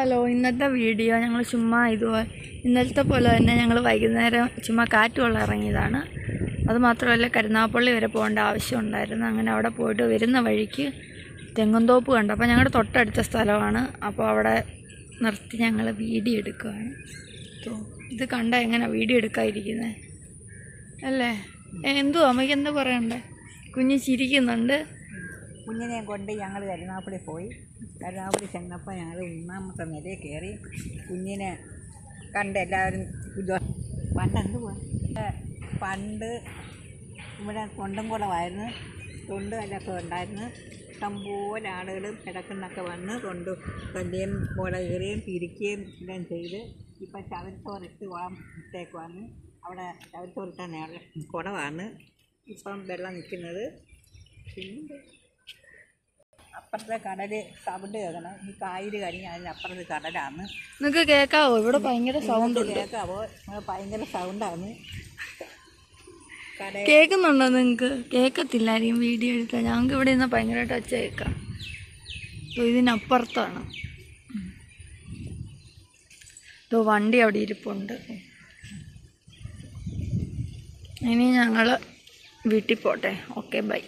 Hello, ഇന്നത്തെ video ഞങ്ങൾ ചുമ്മാ ഇതുപോലെ ഇന്നലത്തെ പോലെ തന്നെ ഞങ്ങൾ വൈകുന്നേരം ചുമ്മാ കാറ്റ് കൊള്ളാൻ ഇറങ്ങിയതാണ്. അതുമാത്രമല്ല, കരുനാഗപ്പള്ളി വരെ പോകേണ്ട ആവശ്യമുണ്ടായിരുന്നു. അങ്ങനെ അവിടെ പോയിട്ട് വരുന്ന വഴിക്ക് തെങ്ങുംതോപ്പ് കണ്ടു. അപ്പോൾ ഞങ്ങളുടെ തൊട്ടടുത്ത സ്ഥലമാണ്. അപ്പോൾ അവിടെ നിർത്തി ഞങ്ങൾ വീഡിയോ എടുക്കുകയാണ്. ഇത് കണ്ട എങ്ങനെ വീഡിയോ എടുക്കാതിരിക്കുന്നത് അല്ലേ? എന്തുവാ അമ്മയ്ക്ക് എന്താ പറയണ്ടേ? കുഞ്ഞ് ചിരിക്കുന്നുണ്ട്. കുഞ്ഞിനെ കൊണ്ട് ഞങ്ങൾ കരുനാഗപ്പള്ളി പോയി. കരുനാഗപ്പള്ളി ചെന്നപ്പോൾ ഞങ്ങൾ 3ാമത്തെ നിലയിൽ കയറി. കുഞ്ഞിനെ കണ്ട് എല്ലാവരും പണ്ട് ഇവിടെ തൊണ്ടും കുളമായിരുന്നു. തൊണ്ട് കല്ലൊക്കെ ഉണ്ടായിരുന്നു. ഇഷ്ടംപോലെ ആളുകളും കിടക്കുന്നൊക്കെ വന്ന് തൊണ്ട് തല്ലുകയും കുള കയറുകയും പിരിക്കുകയും എല്ലാം ചെയ്ത് ഇപ്പം ചവരത്തോറിട്ട് കുളം ഇട്ടേക്കുവാണ്. അവിടെ ചവരത്തോറിട്ടാണ് കുളമാണ് ഇപ്പം വെള്ളം നിൽക്കുന്നത്. പിന്നെ അപ്പുറത്തെ കടൽ സൗണ്ട് കേൾക്കണം. ഈ കായൽ കഴിഞ്ഞ് അതിനപ്പുറത്ത് കടലാണ്. നിങ്ങൾക്ക് കേൾക്കാവോ? ഇവിടെ ഭയങ്കര സൗണ്ട് കേൾക്കാവോ? ഭയങ്കര സൗണ്ടാണ്. കേൾക്കുന്നുണ്ടോ നിങ്ങൾക്ക്? കേൾക്കത്തില്ലായിരിക്കും വീഡിയോ എടുത്താൽ. ഞങ്ങൾക്ക് ഇവിടെ നിന്ന് ഭയങ്കരമായിട്ട് ഒച്ച കേൾക്കാം. ഇതിനപ്പുറത്താണ്. വണ്ടി അവിടെ ഇരിപ്പുണ്ട്. ഇനി ഞങ്ങൾ വീട്ടിൽ പോട്ടെ. Okay, by.